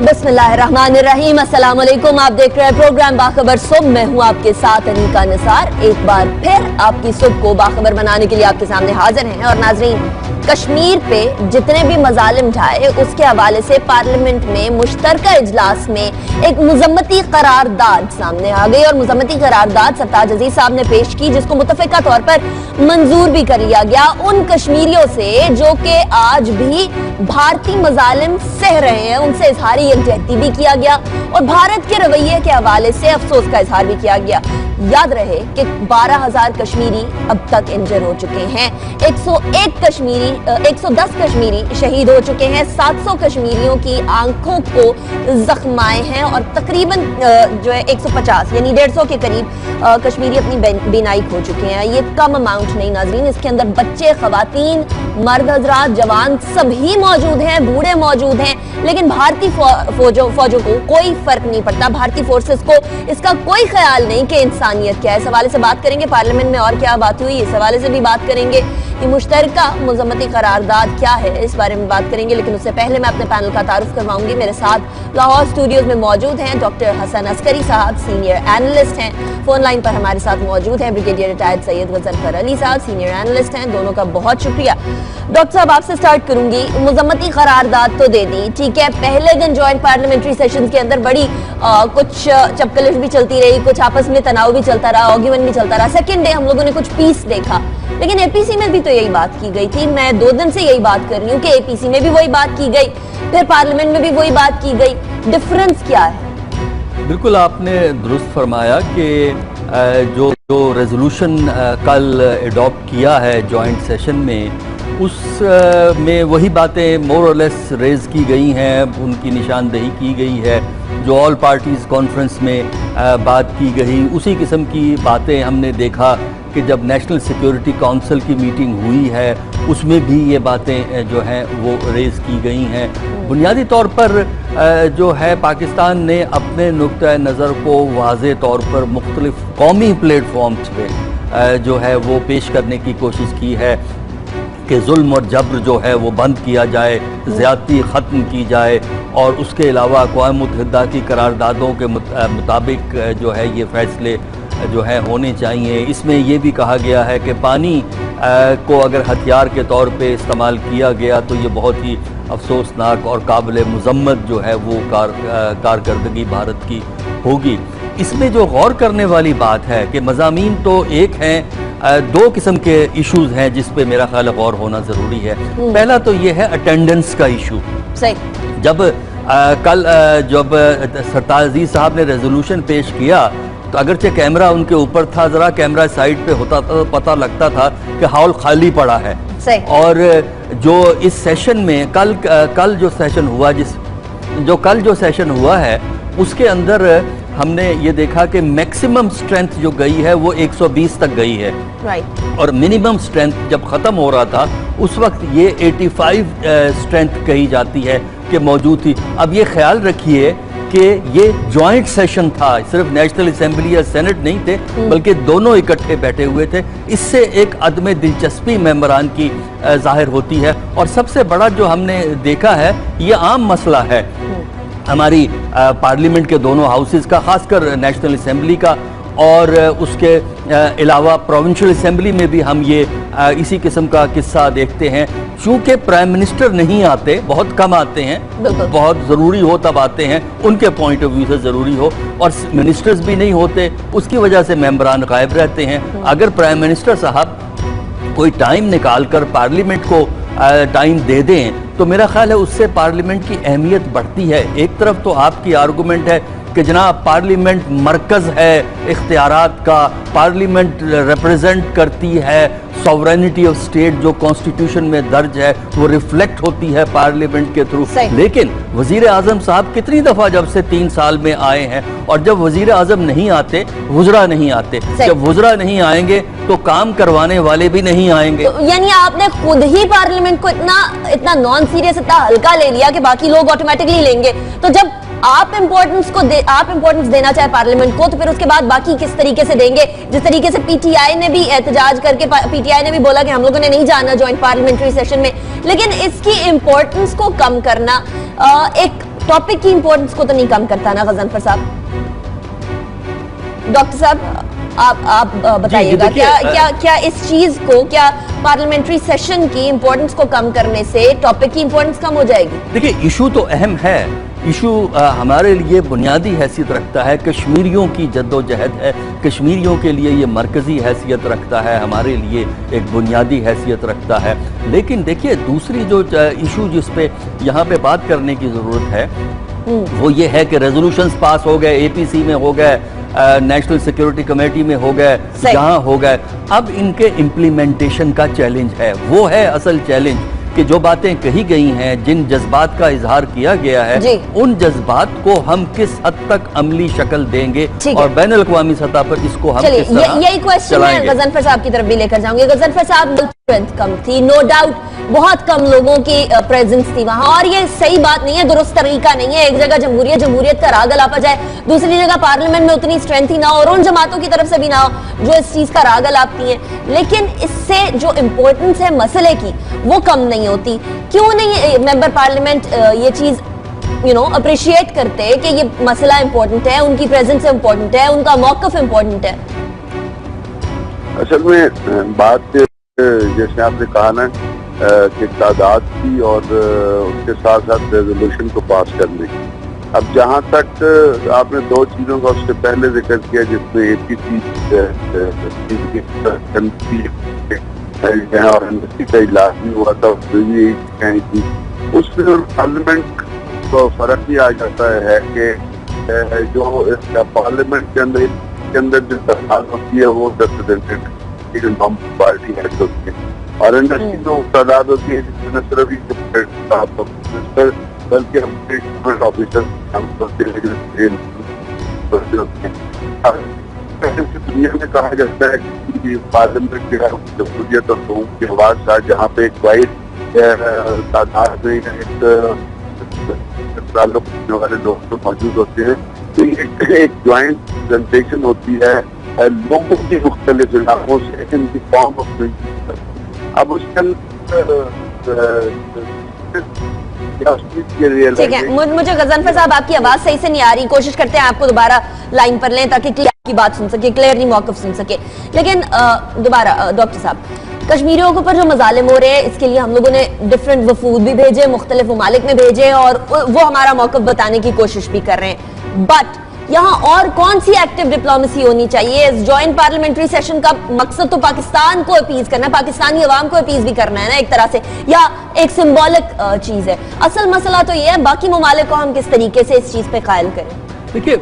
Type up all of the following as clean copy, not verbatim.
बिस्मिल्लाहिर्रहमानिर्रहीम, अस्सलाम वालेकुम। आप देख रहे हैं प्रोग्राम बाखबर सुबह। मैं हूं आपके साथ अनीका निसार। एक बार फिर आपकी सुबह को बाखबर बनाने के लिए आपके सामने हाजिर हैं। और नाजरीन, कश्मीर पे जितने भी मजालिम ढाए उसके हवाले से पार्लियामेंट में मुश्तरका इजलास में एक मुजम्मती करारदाद सामने आ गई और मुजम्मती करारदाद सरताज अजीज साहब ने पेश की, जिसको मुतफिका तौर पर मंजूर भी कर लिया गया उन कश्मीरियों से जो कि आज भी भारतीय मजालिम सह रहे हैं। उनसे इजहारी यकजहती भी किया गया और भारत के रवैये के हवाले से अफसोस का इजहार भी किया गया। याद रहे कि 12,000 कश्मीरी अब तक इंजर हो चुके हैं, 110 कश्मीरी शहीद हो चुके हैं, 700 कश्मीरियों की आंखों को जख्म आए हैं और तकरीबन जो है 150 यानी 150 के करीब कश्मीरी अपनी बीनाई खो चुके हैं। ये कम अमाउंट नहीं नाजरीन, इसके अंदर बच्चे, खवातीन, मर्द हजरात, जवान सभी मौजूद हैं, बूढ़े मौजूद हैं। लेकिन भारतीय फौजों को कोई फर्क नहीं पड़ता, भारतीय फोर्सेस को इसका कोई ख्याल नहीं कि इंसानियत क्या है। इस हवाले से बात करेंगे पार्लियामेंट में और क्या बात हुई, इस हवाले से भी बात करेंगे कि मुश्तरका मुजम्मती करारदाद क्या है, इस बारे में बात करेंगे। लेकिन उससे पहले मैं अपने पैनल का तारुफ करवाऊंगी। मेरे साथ लाहौर स्टूडियोज में मौजूद हैं डॉक्टर हसन अस्करी साहब, सीनियर एनालिस्ट हैं। फोन लाइन पर हमारे साथ मौजूद हैं ब्रिगेडियर रिटायर्ड सैयद गजनफर अली साहब, सीनियर एनालिस्ट हैं। दोनों का बहुत शुक्रिया। डॉक्टर साहब, आपसे स्टार्ट करूंगी। मुजम्मती करारदाद तो दे दी, ठीक है, पहले दिन जॉइंट पार्लियामेंट्री सेशंस के अंदर बड़ी कुछ चपकलिश भी चलती रही, कुछ आपस में तनाव भी चलता रहा, आर्ग्यूमेंट भी चलता रहा। सेकंड डे हम लोगों ने कुछ पीस देखा, लेकिन एपीसी में भी तो यही बात की गई थी। मैं 2 दिन से यही बात कर रही हूँ कि एपीसी में भी वही बात की गई, फिर पार्लियामेंट में भी वही बात की गई। डिफरेंस क्या है? बिल्कुल आपने दुरुस्त फरमाया कि जो रेजोल्यूशन कल एडॉप्ट किया है जॉइंट सेशन में, उस में वही बातें मोर और लेस रेज की गई हैं, उनकी निशानदही की गई है। जो ऑल पार्टीज़ कॉन्फ्रेंस में बात की गई, उसी किस्म की बातें हमने देखा कि जब नेशनल सिक्योरिटी काउंसिल की मीटिंग हुई है उसमें भी ये बातें जो हैं वो रेज़ की गई हैं। बुनियादी तौर पर जो है पाकिस्तान ने अपने नुक्ता नज़र को वाज़े तौर पर मुख्तलिफ कौमी प्लेटफॉर्म्स पे जो है वो पेश करने की कोशिश की है कि जुल्म और जबर जो है वो बंद किया जाए, ज़्यादती ख़त्म की जाए और उसके अलावा अक़वाम मुत्तहिदा की करारदादों के मुताबिक जो है ये फ़ैसले जो है होने चाहिए। इसमें ये भी कहा गया है कि पानी को अगर हथियार के तौर पे इस्तेमाल किया गया तो ये बहुत ही अफसोसनाक और काबिल मज़म्मत जो है वो कारकर्दगी भारत की होगी। इसमें जो गौर करने वाली बात है कि मज़ामीन तो एक हैं, 2 किस्म के इश्यूज़ हैं जिस पे मेरा ख्याल गौर होना ज़रूरी है। पहला तो ये है अटेंडेंस का इशू। जब कल जब सरताज अजीज साहब ने रेजोल्यूशन पेश किया तो अगरचे कैमरा उनके ऊपर था, ज़रा कैमरा साइड पे होता था तो पता लगता था कि हॉल खाली पड़ा है। और जो इस सेशन में कल जो सेशन हुआ कल जो सेशन हुआ है उसके अंदर हमने ये देखा कि मैक्सिमम स्ट्रेंथ जो गई है वो 120 तक गई है, और मिनिमम स्ट्रेंथ जब ख़त्म हो रहा था उस वक्त ये 85 स्ट्रेंथ कही जाती है कि मौजूद थी। अब ये ख्याल रखिए कि ये जॉइंट सेशन था, सिर्फ नेशनल असेंबली या सेनेट नहीं थे बल्कि दोनों इकट्ठे बैठे हुए थे। इससे एक अदम दिलचस्पी मेंबरान की जाहिर होती है। और सबसे बड़ा जो हमने देखा है, ये आम मसला है हमारी पार्लियामेंट के दोनों हाउसेस का, खासकर नेशनल असेंबली का, और उसके अलावा प्रोविंशियल असेंबली में भी हम ये इसी किस्म का किस्सा देखते हैं। चूँकि प्राइम मिनिस्टर नहीं आते, बहुत कम आते हैं, बहुत ज़रूरी हो तब आते हैं, उनके पॉइंट ऑफ व्यू से ज़रूरी हो, और मिनिस्टर्स भी नहीं होते, उसकी वजह से मेंबरान गायब रहते हैं। अगर प्राइम मिनिस्टर साहब कोई टाइम निकाल कर पार्लियामेंट को टाइम दे दें तो मेरा ख्याल है उससे पार्लियामेंट की अहमियत बढ़ती है। एक तरफ तो आपकी आर्गूमेंट है कि जनाब पार्लियामेंट मरकज़ है इख्तियारात का, पार्लियामेंट रिप्रेजेंट करती है सॉवरेनिटी ऑफ स्टेट, जो कॉन्स्टिट्यूशन में दर्ज है वो रिफ्लेक्ट होती है पार्लियामेंट के थ्रू। लेकिन वजीर आजम साहब कितनी दफ़ा जब से 3 साल में आए हैं, और जब वजीर आजम नहीं आते वुज़रा नहीं आते, जब वुज़रा नहीं आएंगे तो काम करवाने वाले भी नहीं आएंगे। तो यानी आपने खुद ही पार्लियामेंट को इतना नॉन सीरियस, इतना हल्का ले लिया कि बाकी लोग ऑटोमेटिकली लेंगे। तो जब आप इंपॉर्टेंस देना चाहे पार्लियामेंट को, तो फिर उसके बाद बाकी किस तरीके से देंगे? जिस तरीके से पीटीआई ने भी एहतजाज करके पीटीआई ने भी बोला कि हम लोगों ने नहीं जाना जॉइंट पार्लियामेंट्री सेशन में, लेकिन इसकी इंपॉर्टेंस को कम करना एक टॉपिक की इंपॉर्टेंस को तो नहीं कम करता ना गजनफर साहब? डॉक्टर साहब आप बताइएगा, क्या इस चीज को, क्या पार्लियामेंट्री सेशन की इंपॉर्टेंस को कम करने से टॉपिक की इंपॉर्टेंस कम हो जाएगी? देखिए, इशू तो अहम है, इशू हमारे लिए बुनियादी हैसियत रखता है, कश्मीरियों की जद्दोजहद है, कश्मीरियों के लिए ये मरकज़ी हैसियत रखता है, हमारे लिए एक बुनियादी हैसियत रखता है। लेकिन देखिए, दूसरी जो इशू जिस पे यहाँ पे बात करने की ज़रूरत है वो ये है कि रेजोल्यूशंस पास हो गए, APC में हो गए, नेशनल सिक्योरिटी कमेटी में हो गए, जहाँ हो गए, अब इनके इम्प्लीमेंटेशन का चैलेंज है। वो है असल चैलेंज कि जो बातें कही गई हैं, जिन जज्बात का इजहार किया गया है, उन जज्बात को हम किस हद तक अमली शक्ल देंगे और बैनुल अक़वामी सतह पर इसको हम किस तरह यही क्वेश्चन मैं गजनफर साहब की तरफ भी लेकर जाऊंगी। गजनफर साहब, स्ट्रेंथ कम थी, नो डाउट, बहुत कम लोगों की प्रेजेंस थी वहां, और ये सही बात नहीं है, दुरुस्त तरीका नहीं है। एक जगह जमहूरियत का राग अलापा जाए, दूसरी जगह पार्लियामेंट में उतनी स्ट्रेंथ ही ना हो और उन जमातों की तरफ से भी ना हो जो इस चीज का राग अलापती हैं। लेकिन इससे जो इम्पोर्टेंस है मसले की, वो कम नहीं होती। क्यों नहीं मेंबर पार्लियामेंट ये चीज अप्रिशिएट करते कि ये मसला इंपॉर्टेंट है, उनकी प्रेजेंस इंपॉर्टेंट है, उनका मौक़िफ़ इंपॉर्टेंट है? असल में बात जैसे आपने कहा ना कि तादाद की और उसके साथ साथ रेजोल्यूशन को पास करने की, अब जहाँ तक आपने दो चीज़ों का उससे पहले जिक्र किया जिसमें APC और एमबेसी का इलाज भी हुआ था, उसमें पार्लियामेंट को फर्क ही आ जाता है कि जो पार्लियामेंट के अंदर जो दरखास्त होती है वो रिप्रेजेंटेटिव पार्टी हेड होती है, और इंडस्ट्री जो तादाद होती है जिसमें सिर्फ बल्कि ऑफिसर दुनिया में कहा जाता है कि पार्लियामेंट की जमहूरियत और लोगों की आवाज था, जहाँ पे एक वाइड तादाद में ताल्लुक रखने वाले लोग तो मौजूद होते हैं, तो एक ज्वाइंट प्रेजेंटेशन होती है लोगों की मुख्तलिफ इलाकों से इन दी फॉर्म ऑफ। अब उसके ठीक है, मुझे गजनफर साहब आपकी आवाज सही से नहीं आ रही, कोशिश करते हैं आपको दोबारा लाइन पर लें ताकि की बात सुन सके, क्लियरली मौक़िफ़ सुन सके। लेकिन दोबारा डॉक्टर साहब, कश्मीरियों के ऊपर जो मजालिम हो रहे हैं, इसके लिए हम लोगों ने डिफरेंट वफूद भी भेजे, मुख्तलिफ ममालिक में भेजे, और वो हमारा मौक़िफ़ बताने की कोशिश भी कर रहे हैं। बट यहाँ और कौन सी एक्टिव डिप्लोमेसी होनी चाहिए? इस जॉइंट पार्लियामेंट्री सेशन का मकसद तो पाकिस्तान को अपीज करना है, पाकिस्तानी अवाम को अपीज भी करना है ना एक तरह से, या एक सिंबॉलिक चीज है। असल मसला तो ये है बाकी ममालिक को हम किस तरीके से इस चीज पे कायल करें। देखिए,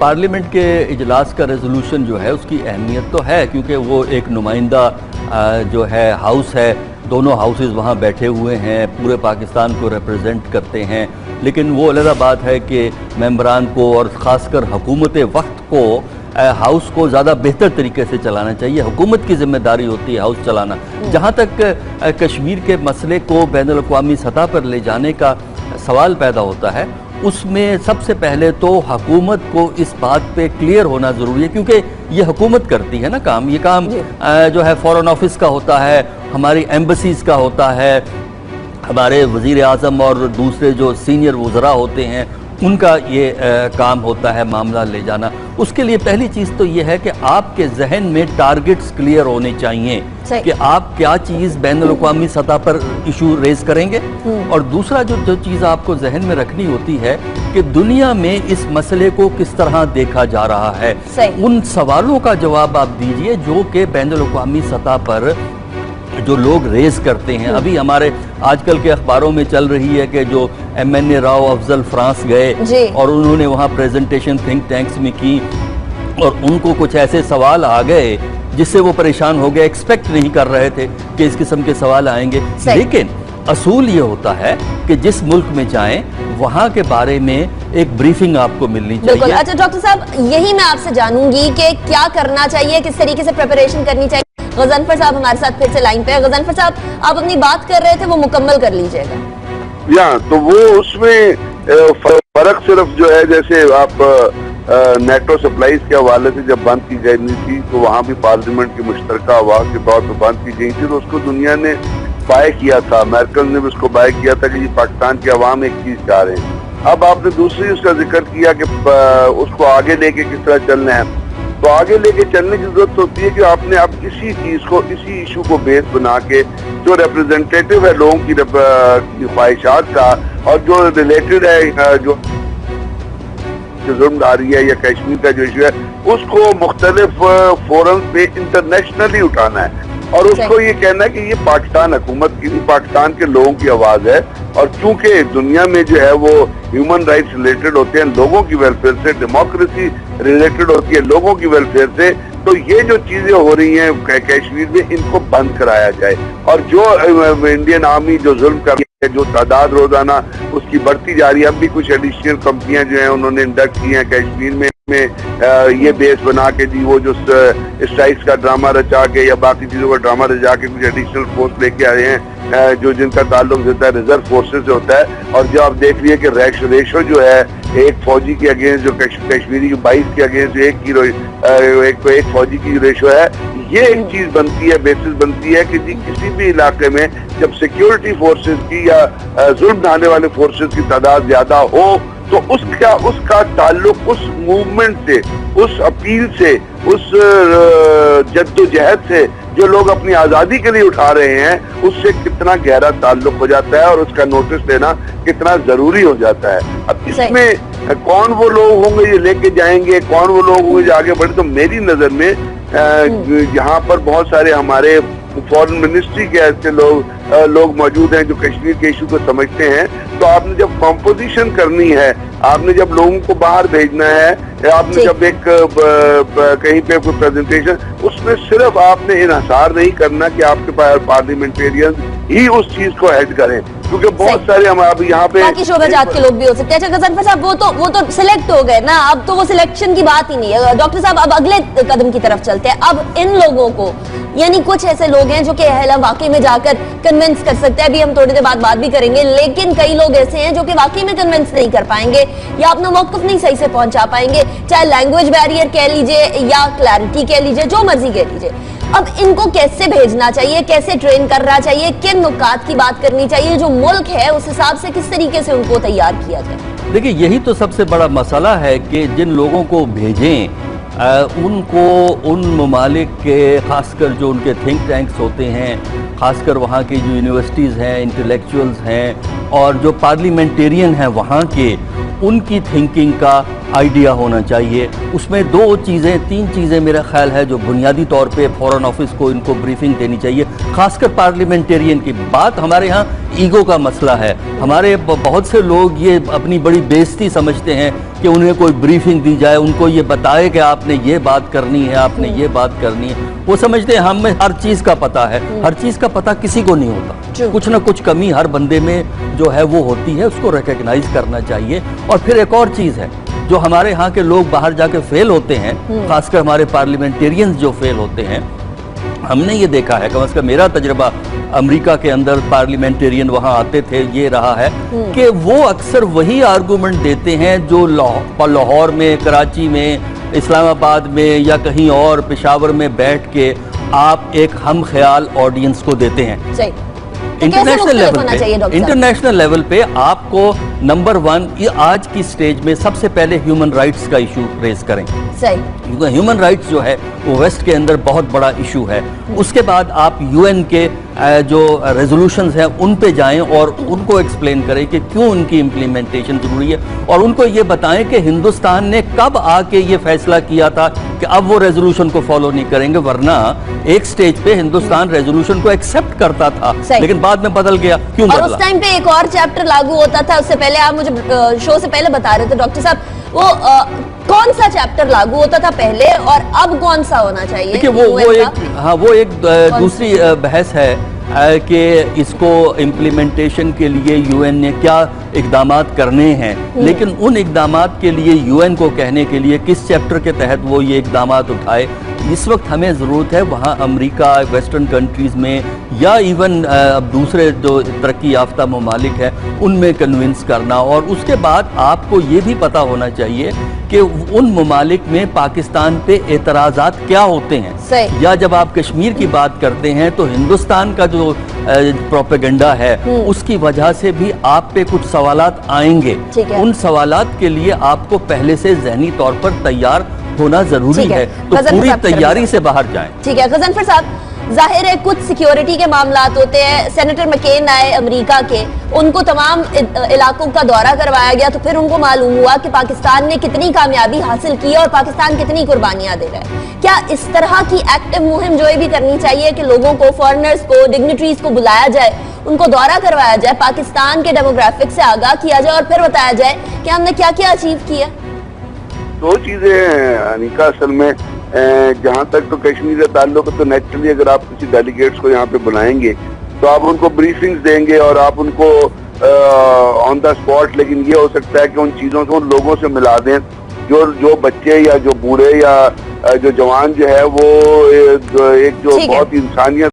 पार्लियामेंट के इजलास का रेजोल्यूशन जो है उसकी अहमियत तो है, क्योंकि वो एक नुमाइंदा जो है हाउस है, दोनों हाउसेस वहाँ बैठे हुए हैं, पूरे पाकिस्तान को रिप्रेजेंट करते हैं। लेकिन वो अलग बात है कि मेंबरान को और ख़ासकर हुकूमत वक्त को हाउस को ज़्यादा बेहतर तरीके से चलाना चाहिए। हुकूमत की जिम्मेदारी होती है हाउस चलाना। जहाँ तक कश्मीर के मसले को बैनुल अक़वामी सतह पर ले जाने का सवाल पैदा होता है, उसमें सबसे पहले तो हुकूमत को इस बात पे क्लियर होना ज़रूरी है, क्योंकि ये हुकूमत करती है ना काम, ये काम जो है फॉरेन ऑफिस का होता है, हमारी एम्बसीज़ का होता है, हमारे वज़ीर आज़म और दूसरे जो सीनियर वज़रा होते हैं उनका ये काम होता है मामला ले जाना। उसके लिए पहली चीज़ तो ये है कि आपके जहन में टारगेट्स क्लियर होने चाहिए कि आप क्या चीज़ बैनुल अक़वामी सतह पर इशू रेज करेंगे। और दूसरा जो चीज़ आपको जहन में रखनी होती है कि दुनिया में इस मसले को किस तरह देखा जा रहा है। उन सवालों का जवाब आप दीजिए जो कि बैनुल अक़वामी सतह पर जो लोग रेज करते हैं। अभी हमारे आजकल के अखबारों में चल रही है कि जो MNA राव अफजल फ्रांस गए और उन्होंने वहाँ प्रेजेंटेशन थिंक टैंक्स में की और उनको कुछ ऐसे सवाल आ गए जिससे वो परेशान हो गए, एक्सपेक्ट नहीं कर रहे थे कि इस किस्म के सवाल आएंगे। लेकिन असूल ये होता है कि जिस मुल्क में जाएं वहाँ के बारे में एक ब्रीफिंग आपको मिलनी चाहिए। अच्छा डॉक्टर साहब, यही मैं आपसे जानूंगी कि क्या करना चाहिए, किस तरीके से प्रिपरेशन करनी चाहिए। गजनफर साहब हमारे साथ फिर से लाइन पे है। गजनफर साहब, आप अपनी बात कर रहे थे, वो मुकम्मल कर लीजिएगा। या तो वो उसमें फर्क सिर्फ जो है, जैसे आप नेटो सप्लाईज के हवाले से जब बंद की गई थी तो वहाँ भी पार्लियामेंट की मुश्तरका आवाज के तौर पर बंद की गई थी, तो उसको दुनिया ने बाय किया था, मेर्केल ने भी उसको बाय किया था कि पाकिस्तान के अवाम एक चीज चाह रहे हैं। अब आपने दूसरी उसका जिक्र किया कि उसको आगे लेके किस तरह चलना है, तो आगे लेके चलने की जरूरत होती है कि आपने अब इसी चीज को, इसी इशू को बेस बना के जो रिप्रेजेंटेटिव है लोगों की ख्वाहिशात का और जो रिलेटेड है जो जुर्मदारी है या कश्मीर का जो इशू है, उसको मुख्तलिफ फोरम पे इंटरनेशनली उठाना है और उसको ये कहना है कि ये पाकिस्तान हुकूमत की नहीं, पाकिस्तान के लोगों की आवाज है। और चूंकि दुनिया में जो है वो ह्यूमन राइट्स रिलेटेड होते हैं लोगों की वेलफेयर से, डेमोक्रेसी रिलेटेड होती है लोगों की वेलफेयर से, तो ये जो चीजें हो रही हैं कश्मीर में, इनको बंद कराया जाए। और जो इंडियन आर्मी जो जुल्म कर रही है, जो तादाद रोजाना उसकी बढ़ती जा रही है, अब भी कुछ एडिशनल कंपनियां जो हैं उन्होंने इंडक्ट की हैं कश्मीर में ये बेस बना के जी, वो जो स्ट्राइक्स का ड्रामा रचा के या बाकी चीजों का ड्रामा रचा के कुछ एडिशनल फोर्स लेके आए हैं जो जिनका ताल्लुक होता है रिजर्व फोर्सेस से होता है। और जो आप देख लिए कि रेशो जो है एक फौजी के अगेंस्ट जो कश्मीरी की 22 के अगेंस्ट एक फौजी की रेशो है, ये एक चीज बनती है, बेसिस बनती है कि जी किसी भी इलाके में जब सिक्योरिटी फोर्सेस की या जुल्म ढाने वाले फोर्सेस की तादाद ज्यादा हो तो उसका ताल्लुक उस मूवमेंट से, उस अपील से, उस जद्दोजहद से जो लोग अपनी आजादी के लिए उठा रहे हैं, उससे कितना गहरा ताल्लुक हो जाता है और उसका नोटिस लेना कितना जरूरी हो जाता है। अब इसमें कौन वो लोग होंगे ये लेके जाएंगे, कौन वो लोग होंगे जो आगे बढ़े, तो मेरी नजर में यहाँ पर बहुत सारे हमारे फॉरेन मिनिस्ट्री के ऐसे लोग मौजूद हैं जो कश्मीर के इशू को समझते हैं। तो आपने जब कॉम्पोजिशन करनी है, आपने जब लोगों को बाहर भेजना है, आपने जब एक कहीं पे कोई प्रेजेंटेशन, उसमें सिर्फ आपने इन्हिसार नहीं करना कि आपके पार्लियामेंटेरियन ही उस चीज को हेड करें, क्योंकि बहुत सारे हम अभी यहाँ पे बाकी शोबाजात के लोग भी हो सकते हैं। अच्छा गजनफर साहब, वो तो सिलेक्ट हो गए ना, अब तो वो सिलेक्शन की बात ही नहीं है। डॉक्टर साहब, अब अगले कदम की तरफ चलते हैं। अब इन लोगों को, यानी कुछ ऐसे लोग हैं जो कि अहला वाकई में जाकर कन्विंस कर सकते हैं, अभी हम थोड़ी देर बाद बात भी करेंगे, लेकिन कई लोग ऐसे हैं जो कि वाकई में कन्विंस नहीं कर पाएंगे या अपना मौकफ नहीं सही से पहुंचा पाएंगे, चाहे लैंग्वेज बैरियर कह लीजिए या क्लैरिटी कह लीजिए, जो मर्जी कह लीजिए। अब इनको कैसे भेजना चाहिए, कैसे ट्रेन करना चाहिए, किन नुकात की बात करनी चाहिए, जो मुल्क है उस हिसाब से किस तरीके से उनको तैयार किया जाए? देखिए, यही तो सबसे बड़ा मसला है कि जिन लोगों को भेजें उनको उन ममालिक के, खासकर जो उनके थिंक टैंक्स होते हैं, खासकर वहाँ की जो यूनिवर्सिटीज़ हैं, इंटेलेक्चुअल्स हैं और जो पार्लियामेंटेरियन हैं वहाँ के, उनकी थिंकिंग का आइडिया होना चाहिए। उसमें तीन चीज़ें मेरा ख्याल है जो बुनियादी तौर पे फॉरेन ऑफिस को इनको ब्रीफिंग देनी चाहिए, खासकर पार्लियामेंटेरियन की बात। हमारे यहाँ ईगो का मसला है, हमारे बहुत से लोग ये अपनी बड़ी बेइज्जती समझते हैं कि उन्हें कोई ब्रीफिंग दी जाए, उनको ये बताए कि आपने ये बात करनी है, आपने ये बात करनी है। वो समझते हैं हमें हर चीज़ का पता है, हर चीज़ का पता किसी को नहीं होता। कुछ ना कुछ कमी हर बंदे में जो है वो होती है, उसको रिकग्नाइज करना चाहिए। और फिर एक और चीज़ है, जो हमारे यहाँ के लोग बाहर जाके फेल होते हैं, खासकर हमारे पार्लियामेंटेरियंस जो फेल होते हैं, हमने ये देखा है, कम से कम मेरा तजर्बा अमेरिका के अंदर पार्लियामेंटेरियन वहाँ आते थे, ये रहा है कि वो अक्सर वही आर्गूमेंट देते हैं जो लाहौर में, कराची में, इस्लामाबाद में या कहीं और पेशावर में बैठ के आप एक हम ख्याल ऑडियंस को देते हैं। इंटरनेशनल लेवल पे आपको नंबर 1 ये आज की स्टेज में सबसे पहले ह्यूमन राइट्स का इशू रेज करें। क्योंकि ह्यूमन राइट्स जो है वो वेस्ट के अंदर बहुत बड़ा इशू है। उसके बाद आप यूएन के जो रेजोल्यूशंस हैं उन पे जाएं और उनको एक्सप्लेन करें कि क्यों उनकी इम्प्लीमेंटेशन जरूरी है, और उनको ये बताएं कि हिंदुस्तान ने कब आके ये फैसला किया था कि अब वो रेजोल्यूशन को फॉलो नहीं करेंगे। वरना एक स्टेज पे हिंदुस्तान रेजोल्यूशन को एक्सेप्ट करता था, लेकिन बाद में बदल गया। क्यों बदला? और उस टाइम पे एक और चैप्टर लागू होता था। उससे पहले आप मुझे शो से पहले बता रहे थे डॉक्टर साहब, वो कौन सा चैप्टर लागू होता था पहले और अब कौन सा होना चाहिए? देखिए, वो एक दूसरी बहस है कि इसको इम्प्लीमेंटेशन के लिए यूएन ने क्या इकदामात करने हैं, लेकिन उन इकदामात के लिए यूएन को कहने के लिए किस चैप्टर के तहत वो ये इकदामात उठाए, इस वक्त हमें ज़रूरत है वहाँ अमेरिका, वेस्टर्न कंट्रीज़ में या इवन अब दूसरे जो तरक्की याफ्ता ममालिक है उनमें कन्विंस करना। और उसके बाद आपको ये भी पता होना चाहिए कि उन ममालिक में पाकिस्तान पे एतराज़ात क्या होते हैं। صحیح۔ یا جب آپ کشمیر کی بات کرتے ہیں تو ہندوستان کا جو پروپیگنڈا ہے اس کی وجہ سے بھی آپ پہ کچھ سوالات آئیں گے، ٹھیک ہے۔ ان سوالات کے لیے آپ کو پہلے سے ذہنی طور پر تیار ہونا ضروری ٹھیک ہے۔ ہے، تو غضنفر پوری صاحب کی طرف تیاری سے باہر جائیں۔ ٹھیک ہے غضنفر صاحب، ظاہر ہے کچھ سیکیورٹی کے معاملات ہوتے ہیں، سینیٹر مکین آئے امریکہ کے، ان کو تمام علاقوں کا دورہ کروایا گیا تو پھر ان کو معلوم ہوا کہ پاکستان نے کتنی کامیابی حاصل کی اور پاکستان کتنی قربانیاں دے رہا ہے۔ کیا اس طرح کی ایکٹیو مہم جو بھی کرنی چاہیے کہ لوگوں کو، فارنرز کو، ڈگنیٹریز کو بلایا جائے، ان کو دورہ کروایا جائے، پاکستان کے ڈیموگرافک سے آگاہ کیا جائے اور پھر بتایا جائے کہ ہم نے کیا کیا اچیو کیا؟ دو چیزیں ہیں انیکا، اصل میں جہاں تک تو کشمیر کا تعلق ہے تو نیچرلی اگر آپ کسی ڈیلیگیٹس کو یہاں پہ بلائیں گے تو آپ ان کو بریفنگز دیں گے اور آپ ان کو آن دا اسپاٹ، لیکن یہ ہو سکتا ہے کہ ان چیزوں کو ان لوگوں سے ملا دیں جو بچے یا جو بوڑھے یا جو جوان جو ہے وہ ایک جو ٹھیک ہے۔ بہت انسانیت